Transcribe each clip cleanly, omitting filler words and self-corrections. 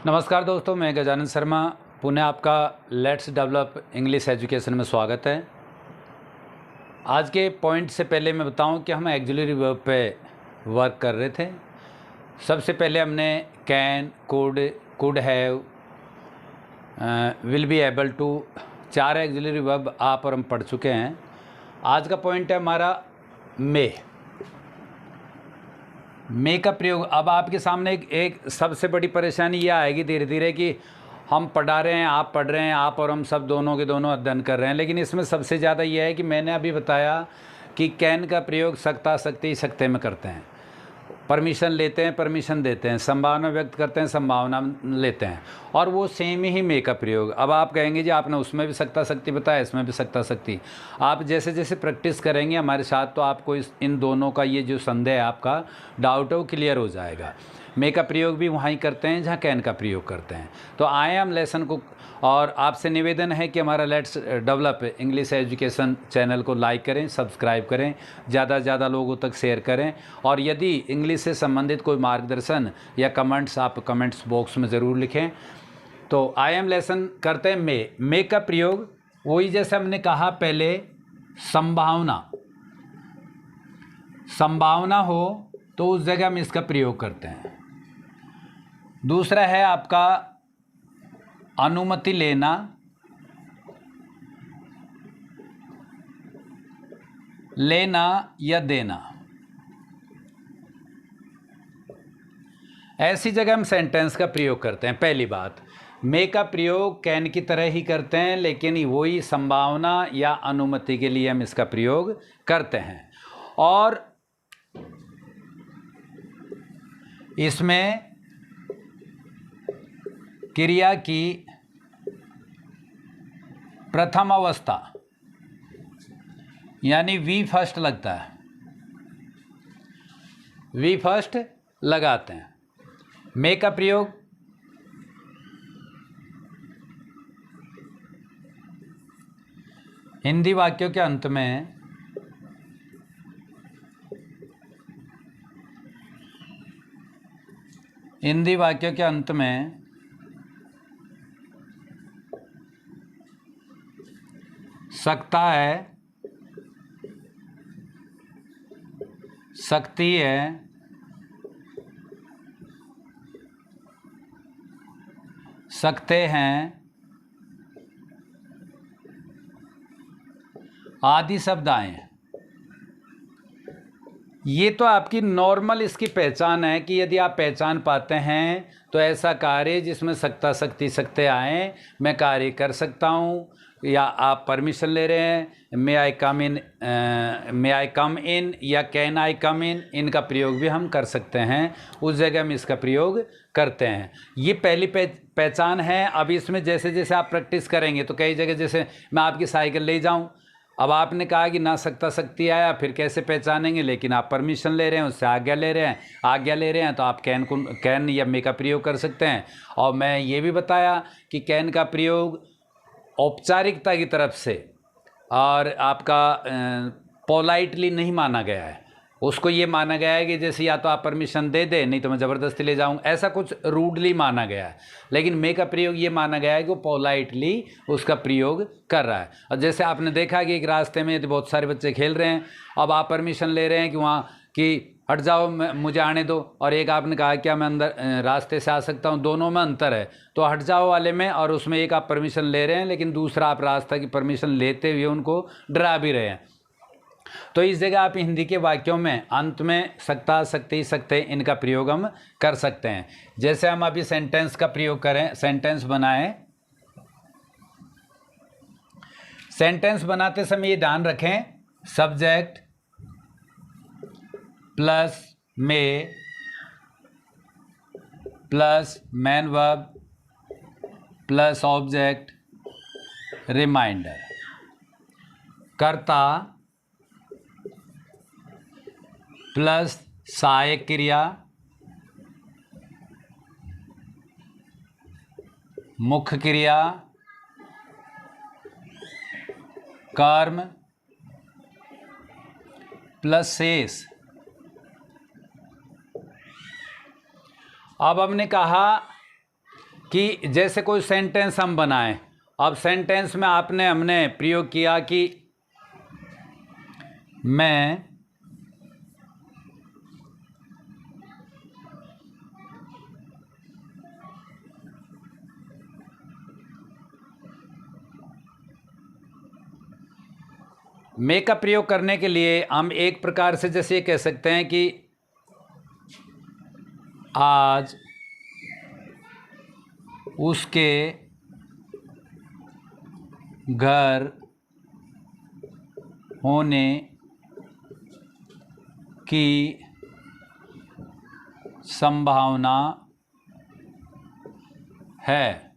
नमस्कार दोस्तों, मैं गजानन शर्मा पुनः आपका लेट्स डेवलप इंग्लिश एजुकेशन में स्वागत है। आज के पॉइंट से पहले मैं बताऊं कि हम एक्सिलरी वर्ब पे वर्क कर रहे थे। सबसे पहले हमने can, could have, will be able to, 4 auxiliary verb आप और हम पढ़ चुके हैं। आज का पॉइंट है हमारा मे का प्रयोग। अब आपके सामने एक सबसे बड़ी परेशानी यह आएगी धीरे धीरे कि हम पढ़ा रहे हैं, आप पढ़ रहे हैं, आप और हम सब दोनों के दोनों अध्ययन कर रहे हैं, लेकिन इसमें सबसे ज़्यादा यह है कि मैंने अभी बताया कि कैन का प्रयोग सकता, सकती, सकते में करते हैं। परमिशन लेते हैं, परमिशन देते हैं, संभावना व्यक्त करते हैं, संभावना लेते हैं, और वो सेम ही मे का प्रयोग। अब आप कहेंगे जी आपने उसमें भी सकता सकती बताया, इसमें भी सकता सकती। आप जैसे जैसे प्रैक्टिस करेंगे हमारे साथ तो आपको इन दोनों का ये जो संदेह है, आपका डाउट है, वो क्लियर हो जाएगा। मे का प्रयोग भी वहाँ ही करते हैं जहाँ कैन का प्रयोग करते हैं। तो आए हम लेसन को, और आपसे निवेदन है कि हमारा let's develop English education channel को लाइक करें, सब्सक्राइब करें, ज़्यादा से ज़्यादा लोगों तक शेयर करें, और यदि इंग्लिश से संबंधित कोई मार्गदर्शन या कमेंट्स आप कमेंट्स बॉक्स में ज़रूर लिखें। तो आई एम लेसन करते हैं मे का प्रयोग वही जैसे हमने कहा पहले, संभावना हो तो उस जगह हम इसका प्रयोग करते हैं। दूसरा है आपका अनुमति लेना, या देना। ऐसी जगह हम सेंटेंस का प्रयोग करते हैं। पहली बात, मे का प्रयोग कैन की तरह ही करते हैं, लेकिन वही संभावना या अनुमति के लिए हम इसका प्रयोग करते हैं। और इसमें क्रिया की प्रथम अवस्था यानी वी फर्स्ट लगता है, वी फर्स्ट लगाते हैं। मे का प्रयोग हिंदी वाक्यों के अंत में सकता है, सकती है, सकते हैं आदि शब्द आए। ये तो आपकी नॉर्मल इसकी पहचान है कि यदि आप पहचान पाते हैं तो ऐसा कार्य जिसमें सकता, सकती, सकते आए, मैं कार्य कर सकता हूँ, या आप परमिशन ले रहे हैं, मे आई कम इन या कैन आई कम इन, इनका प्रयोग भी हम कर सकते हैं। उस जगह हम इसका प्रयोग करते हैं। ये पहली पहचान है। अब इसमें जैसे जैसे आप प्रैक्टिस करेंगे तो कई जगह, जैसे मैं आपकी साइकिल ले जाऊं, अब आपने कहा कि ना सकता, सकती आया, फिर कैसे पहचानेंगे, लेकिन आप परमिशन ले रहे हैं, उससे आज्ञा ले रहे हैं, तो आप कैन या मे का प्रयोग कर सकते हैं। और मैं ये भी बताया कि कैन का प्रयोग औपचारिकता की तरफ से और आपका पोलाइटली नहीं माना गया है। उसको ये माना गया है कि जैसे या तो आप परमिशन दे दें, नहीं तो मैं ज़बरदस्ती ले जाऊँ, ऐसा कुछ रूडली माना गया है। लेकिन मे का प्रयोग ये माना गया है कि वो पोलाइटली उसका प्रयोग कर रहा है। और जैसे आपने देखा कि एक रास्ते में यदि बहुत सारे बच्चे खेल रहे हैं, अब आप परमिशन ले रहे हैं कि वहाँ कि हट जाओ, मुझे आने दो, और एक आपने कहा क्या मैं अंदर रास्ते से आ सकता हूँ, दोनों में अंतर है। तो हट जाओ वाले में और उसमें एक आप परमिशन ले रहे हैं, लेकिन दूसरा आप रास्ता की परमिशन लेते हुए उनको डरा भी रहे हैं। तो इस जगह आप हिंदी के वाक्यों में अंत में सकता, सकती, सकते, इनका प्रयोग हम कर सकते हैं। जैसे हम अभी सेंटेंस का प्रयोग करें, सेंटेंस बनाएं। सेंटेंस बनाते समय ये ध्यान रखें, subject plus may plus main verb plus object reminder, कर्ता प्लस सहायक क्रिया, मुख्य क्रिया, कर्म प्लस शेष। अब हमने कहा कि जैसे कोई सेंटेंस हम बनाएं, अब सेंटेंस में हमने प्रयोग किया कि मैं का प्रयोग करने के लिए हम एक प्रकार से जैसे ये कह सकते हैं कि आज उसके घर होने की संभावना है।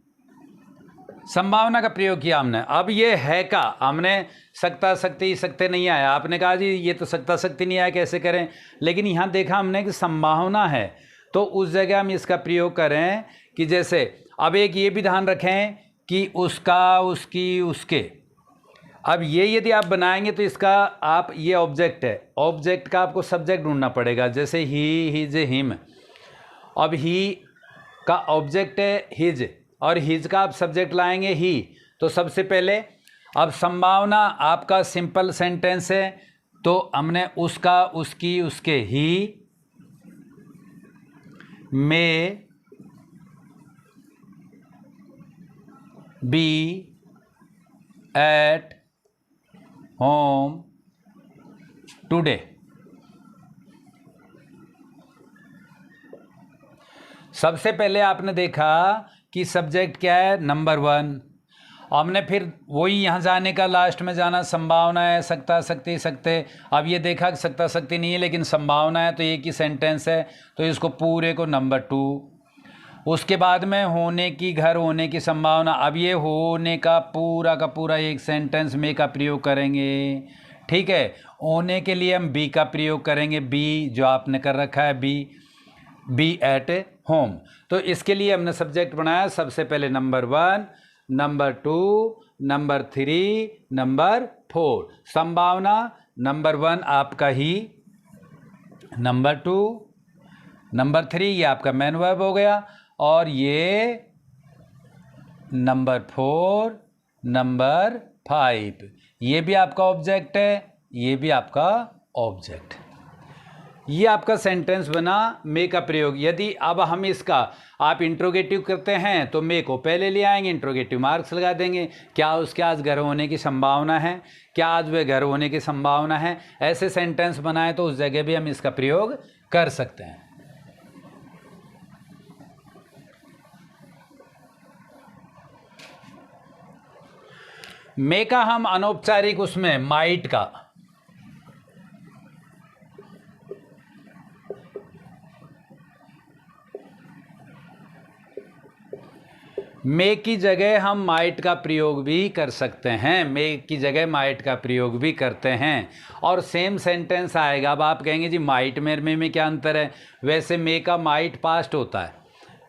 संभावना का प्रयोग किया हमने। अब ये है का हमने सकता सकती सकते नहीं आया, आपने कहा जी ये तो सकता सकती नहीं आया कैसे करें, लेकिन यहाँ देखा हमने कि संभावना है, तो उस जगह हम इसका प्रयोग करें कि जैसे अब एक ये भी ध्यान रखें कि उसका, उसकी, उसके। अब ये यदि आप बनाएंगे तो इसका आप ये ऑब्जेक्ट है, ऑब्जेक्ट का आपको सब्जेक्ट ढूंढना पड़ेगा। जैसे ही, हिज, हिम। अब ही का ऑब्जेक्ट है हिज और हिज का आप सब्जेक्ट लाएंगे ही। तो सबसे पहले अब संभावना आपका सिंपल सेंटेंस है, तो हमने उसका, उसकी, उसके। He may be at home today. सबसे पहले आपने देखा कि सब्जेक्ट क्या है, नंबर 1। हमने फिर वही यहाँ जाने का, लास्ट में जाना, संभावना है, सकता सकती सकते। अब ये देखा कि सकता सकती नहीं है लेकिन संभावना है, तो एक ही सेंटेंस है, तो इसको पूरे को नंबर 2। उसके बाद में होने की, घर होने की संभावना। अब ये होने का पूरा एक सेंटेंस में का प्रयोग करेंगे, ठीक है। होने के लिए हम बी का प्रयोग करेंगे, बी जो आपने कर रखा है, बी एट होम। तो इसके लिए हमने सब्जेक्ट बनाया सबसे पहले नंबर 1, नंबर 2, नंबर 3, नंबर 4। संभावना नंबर 1 आपका ही, नंबर 2, नंबर 3 ये आपका मेन वर्ब हो गया, और ये नंबर 4, नंबर 5 ये भी आपका ऑब्जेक्ट है, ये भी आपका ऑब्जेक्ट। ये आपका सेंटेंस बना मे का प्रयोग। यदि अब हम इसका आप इंट्रोगेटिव करते हैं तो मे को पहले ले आएंगे, इंट्रोगेटिव मार्क्स लगा देंगे। क्या उसके आज घर होने की संभावना है, क्या आज वह घर होने की संभावना है। ऐसे सेंटेंस बनाए तो उस जगह भी हम इसका प्रयोग कर सकते हैं। मे का हम अनौपचारिक उसमें माइट का, मे की जगह हम माइट का प्रयोग भी कर सकते हैं, मे की जगह माइट का प्रयोग भी करते हैं और सेम सेंटेंस आएगा। अब आप कहेंगे जी माइट में क्या अंतर है। वैसे मे का माइट पास्ट होता है,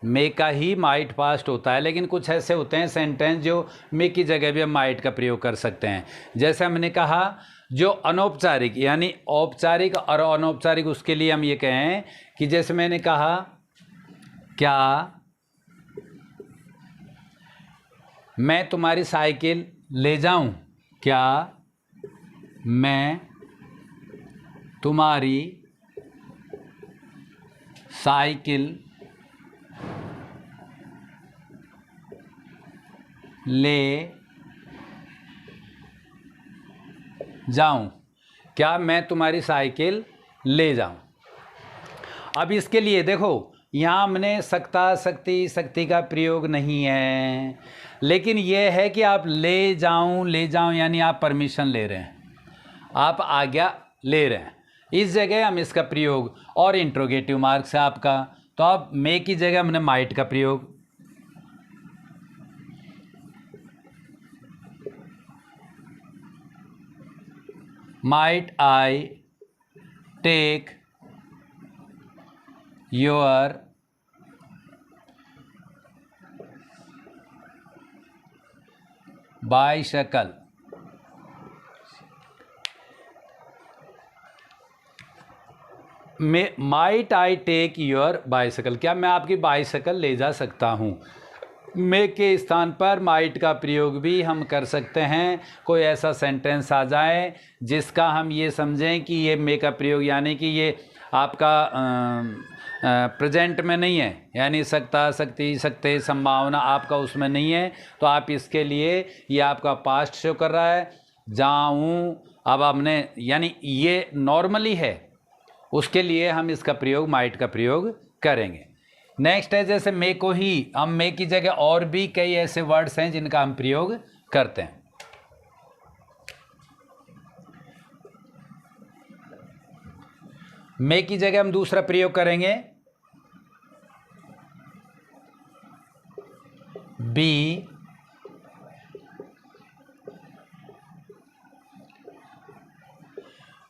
मे का ही माइट पास्ट होता है, लेकिन कुछ ऐसे होते हैं सेंटेंस जो मे की जगह भी हम माइट का प्रयोग कर सकते हैं। जैसे हमने कहा जो अनौपचारिक, यानी औपचारिक और अनौपचारिक, उसके लिए हम ये कहें कि जैसे मैंने कहा क्या मैं तुम्हारी साइकिल ले जाऊं, क्या मैं तुम्हारी साइकिल ले जाऊं, क्या मैं तुम्हारी साइकिल ले जाऊं। अब इसके लिए देखो यहाँ हमने सकता सकती सकती का प्रयोग नहीं है, लेकिन यह है कि आप ले जाऊं यानी आप परमिशन ले रहे हैं, आप आज्ञा ले रहे हैं। इस जगह हम इसका प्रयोग, और इंट्रोगेटिव मार्क्स है आपका, तो अब मे की जगह हमने माइट का प्रयोग। Might I take your bicycle. Might I take your bicycle, क्या मैं आपकी बाइसाइकिल ले जा सकता हूँ। मे के स्थान पर माइट का प्रयोग भी हम कर सकते हैं। कोई ऐसा सेंटेंस आ जाए जिसका हम ये समझें कि ये मे का प्रयोग यानी कि ये आपका प्रेजेंट में नहीं है, यानी सकता, सकती, सकते, संभावना आपका उसमें नहीं है, तो आप इसके लिए ये आपका पास्ट शो कर रहा है। जाऊँ, अब हमने यानी ये नॉर्मली है, उसके लिए हम इसका प्रयोग माइट का प्रयोग करेंगे। नेक्स्ट है जैसे मे को ही, हम मे की जगह और भी कई ऐसे वर्ड्स हैं जिनका हम प्रयोग करते हैं। मे की जगह हम दूसरा प्रयोग करेंगे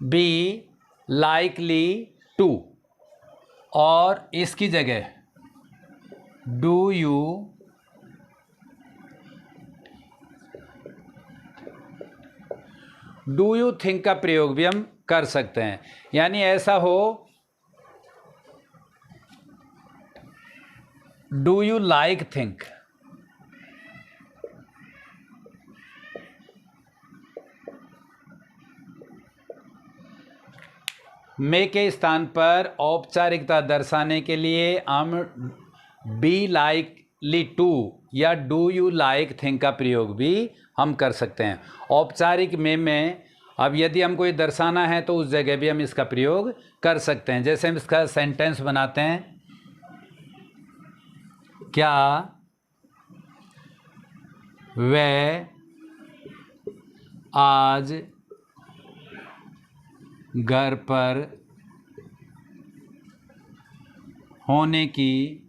बी लाइकली टू, और इसकी जगह डू यू थिंक का प्रयोग भी हम कर सकते हैं। यानी ऐसा हो, डू यू लाइक थिंक, मे के स्थान पर औपचारिकता दर्शाने के लिए हम बी लाइकली टू या डू यू लाइक थिंक का प्रयोग भी हम कर सकते हैं। औपचारिक में अब यदि हमको ये दर्शाना है तो उस जगह भी हम इसका प्रयोग कर सकते हैं। जैसे हम इसका सेंटेंस बनाते हैं, क्या वह आज घर पर होने की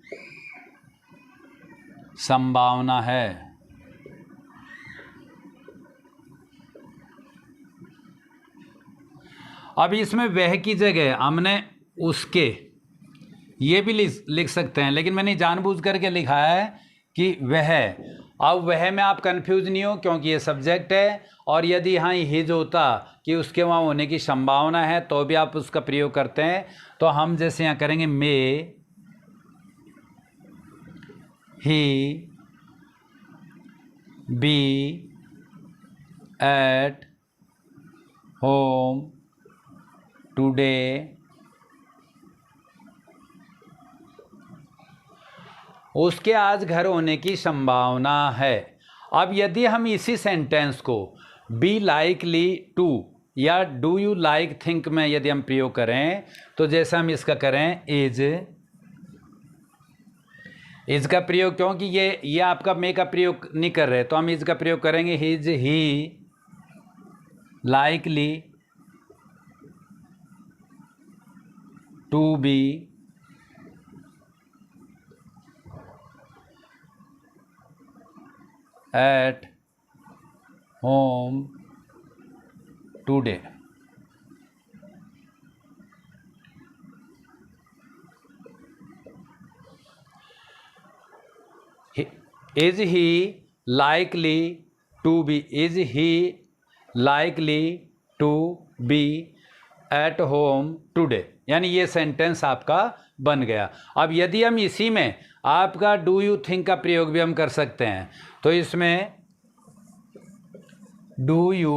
संभावना है। अब इसमें वह की जगह हमने उसके ये भी लिख सकते हैं, लेकिन मैंने जानबूझ करके लिखा है कि वह। अब वह में आप कंफ्यूज नहीं हो क्योंकि ये सब्जेक्ट है, और यदि यहाँ हिज होता कि उसके वहाँ होने की संभावना है तो भी आप उसका प्रयोग करते हैं। तो हम जैसे यहाँ करेंगे मे ही बी एट होम टुडे, उसके आज घर होने की संभावना है। अब यदि हम इसी सेंटेंस को बी लाइकली टू या डू यू लाइक थिंक में यदि हम प्रयोग करें, तो जैसे हम इसका करें इज का प्रयोग, क्योंकि ये आपका मे का प्रयोग नहीं कर रहे, तो हम इज का प्रयोग करेंगे is he likely to be at home today. Is he likely to be, is he likely to be at home today, यानी ये सेंटेंस आपका बन गया। अब यदि हम इसी में आपका डू यू थिंक का प्रयोग भी हम कर सकते हैं, तो इसमें डू यू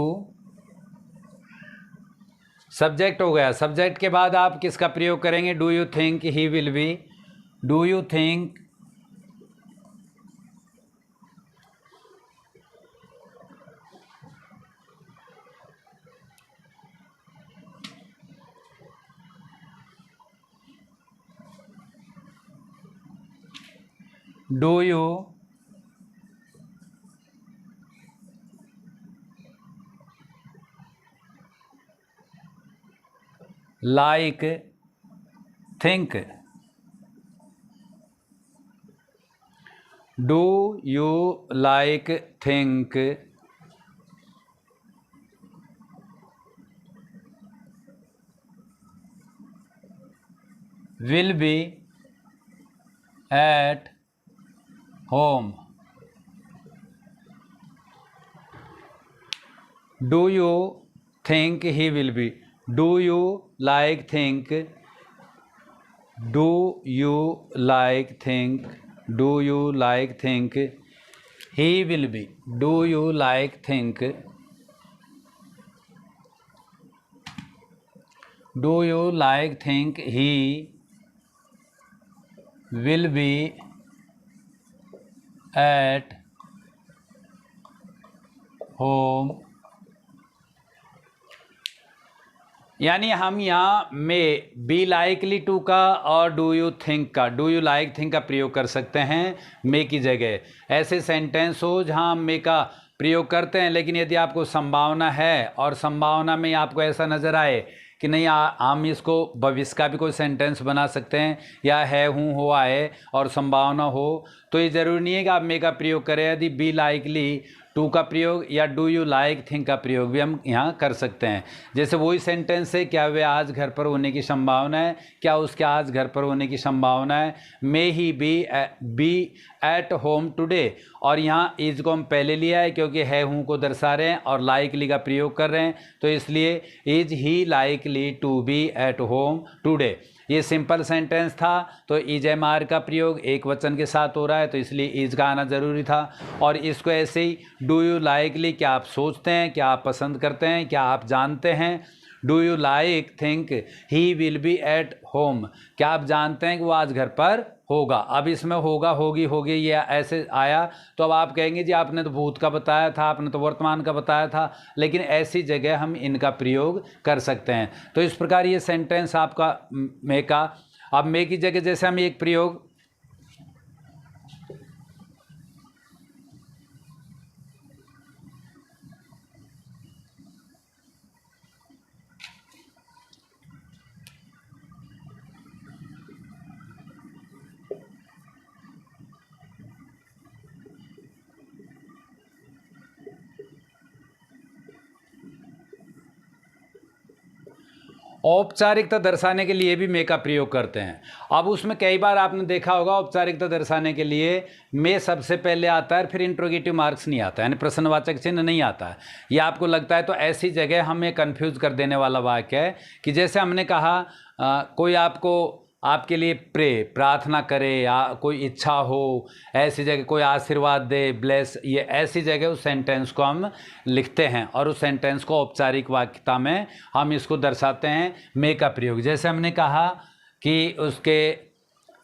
सब्जेक्ट हो गया, सब्जेक्ट के बाद आप किसका प्रयोग करेंगे, do you think he will be, do you think do you like think, do you like think will be at home, do you think he will be, do you like think, do you like think, do you like think he will be, do you like think, do you like think he will be at home. यानी हम यहाँ में B likely to का और do you think का, do you like think का प्रयोग कर सकते हैं मे की जगह। ऐसे सेंटेंस हो जहाँ हम मे का प्रयोग करते हैं, लेकिन यदि आपको संभावना है और संभावना में आपको ऐसा नज़र आए कि नहीं हम इसको भविष्य का भी कोई सेंटेंस बना सकते हैं, या है हूँ हो आए और संभावना हो, तो ये ज़रूरी नहीं है कि आप मे का प्रयोग करें। यदि बी लाइकली टू का प्रयोग या डू यू लाइक थिंक का प्रयोग भी हम यहाँ कर सकते हैं। जैसे वही सेंटेंस है, क्या वे आज घर पर होने की संभावना है, क्या उसके आज घर पर होने की संभावना है। मे ही बी एट होम टुडे, और यहाँ इज को हम पहले लिया है क्योंकि है हूँ को दर्शा रहे हैं और लाइकली का प्रयोग कर रहे हैं, तो इसलिए is he likely to be at home today. ये सिंपल सेंटेंस था, तो इज एम आर का प्रयोग एक वचन के साथ हो रहा है, तो इसलिए इज का आना ज़रूरी था। और इसको ऐसे ही डू यू लाइकली, क्या आप सोचते हैं, क्या आप पसंद करते हैं, क्या आप जानते हैं। Do you like think he will be at home, क्या आप जानते हैं कि वो आज घर पर होगा। अब इसमें होगा होगी होगी ये ऐसे आया, तो अब आप कहेंगे जी आपने तो भूत का बताया था, आपने तो वर्तमान का बताया था, लेकिन ऐसी जगह हम इनका प्रयोग कर सकते हैं। तो इस प्रकार ये सेंटेंस आपका मे का। अब मे की जगह जैसे हम एक प्रयोग औपचारिकता दर्शाने के लिए भी मे का प्रयोग करते हैं। अब उसमें कई बार आपने देखा होगा औपचारिकता दर्शाने के लिए मे सबसे पहले आता है, फिर इंट्रोगेटिव मार्क्स नहीं आता है, यानी प्रश्नवाचक चिन्ह नहीं आता है। ये आपको लगता है तो ऐसी जगह हमें कंफ्यूज कर देने वाला वाक्य है कि जैसे हमने कहा कोई आपको आपके लिए प्रार्थना करे या कोई इच्छा हो, ऐसी जगह कोई आशीर्वाद दे, ब्लेस, ये ऐसी जगह उस सेंटेंस को हम लिखते हैं और उस सेंटेंस को औपचारिक वाक्यता में हम इसको दर्शाते हैं मे का प्रयोग। जैसे हमने कहा कि उसके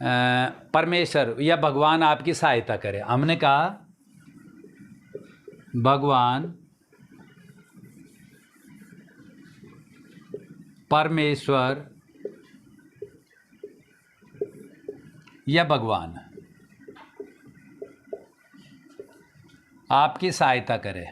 परमेश्वर या भगवान आपकी सहायता करे, हमने कहा भगवान परमेश्वर या भगवान आपकी सहायता करे।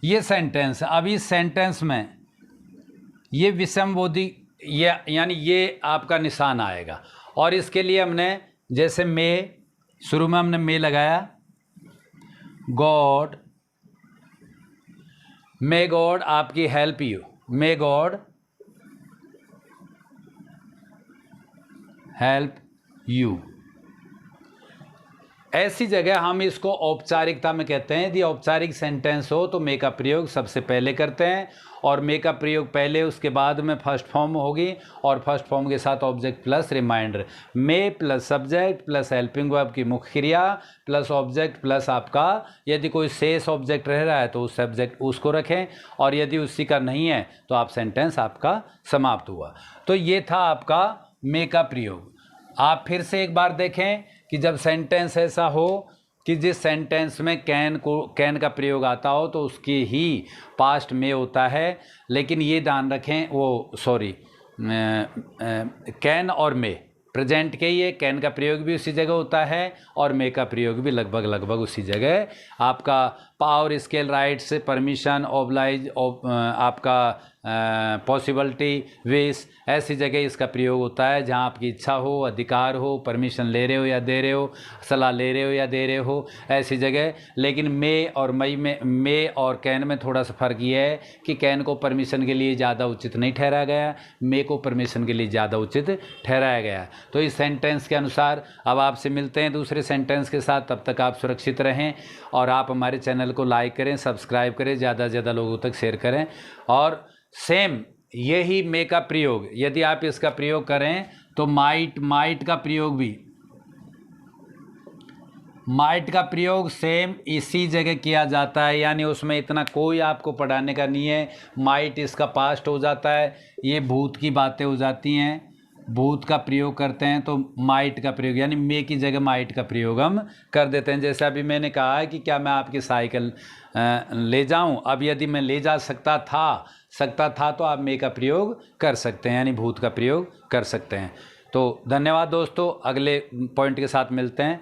ये सेंटेंस, अब इस सेंटेंस में ये विषमबोधी यानी ये आपका निशान आएगा, और इसके लिए हमने जैसे मे, शुरू में हमने मे लगाया, गॉड, मे गॉड आपकी help you, may God help you. ऐसी जगह हम इसको औपचारिकता में कहते हैं। यदि औपचारिक सेंटेंस हो तो मे का प्रयोग सबसे पहले करते हैं, और मे का प्रयोग पहले उसके बाद में फर्स्ट फॉर्म होगी, और फर्स्ट फॉर्म के साथ object plus reminder, may plus subject plus helping verb की मुख्य क्रिया प्लस ऑब्जेक्ट प्लस आपका यदि कोई शेष ऑब्जेक्ट रह रहा है तो उस सब्जेक्ट उसको रखें, और यदि उसी का नहीं है तो आप सेंटेंस आपका समाप्त हुआ। तो ये था आपका मे का प्रयोग। आप फिर से एक बार देखें कि जब सेंटेंस ऐसा हो कि जिस सेंटेंस में कैन का प्रयोग आता हो तो उसकी ही पास्ट में होता है, लेकिन ये ध्यान रखें कैन और मे प्रेजेंट के ही है, कैन का प्रयोग भी उसी जगह होता है और मे का प्रयोग भी लगभग उसी जगह। आपका power, scale, rights, permission, oblige, आपका पॉसिबिलिटी, विश, ऐसी जगह इसका प्रयोग होता है जहां आपकी इच्छा हो, अधिकार हो, परमिशन ले रहे हो या दे रहे हो, सलाह ले रहे हो या दे रहे हो, ऐसी जगह। लेकिन मे और मई में, मे और कैन में थोड़ा सा फ़र्क ये है कि कैन को परमिशन के लिए ज़्यादा उचित नहीं ठहराया गया, मे को परमिशन के लिए ज़्यादा उचित ठहराया गया। तो इस सेंटेंस के अनुसार अब आपसे मिलते हैं दूसरे सेंटेंस के साथ। तब तक आप सुरक्षित रहें और आप हमारे चैनल चैनल को लाइक करें, सब्सक्राइब करें, ज़्यादा से ज़्यादा लोगों तक शेयर करें। और सेम यही मे का प्रयोग यदि आप इसका प्रयोग करें तो माइट का प्रयोग भी, माइट का प्रयोग सेम इसी जगह किया जाता है, यानी उसमें इतना कोई आपको पढ़ाने का नहीं है। माइट इसका पास्ट हो जाता है, ये भूत की बातें हो जाती हैं, भूत का प्रयोग करते हैं तो माइट का प्रयोग यानी मे की जगह माइट का प्रयोग हम कर देते हैं। जैसे अभी मैंने कहा है कि क्या मैं आपकी साइकिल ले जाऊं, अब यदि मैं ले जा सकता था तो आप मे का प्रयोग कर सकते हैं, यानी भूत का प्रयोग कर सकते हैं। तो धन्यवाद दोस्तों, अगले पॉइंट के साथ मिलते हैं।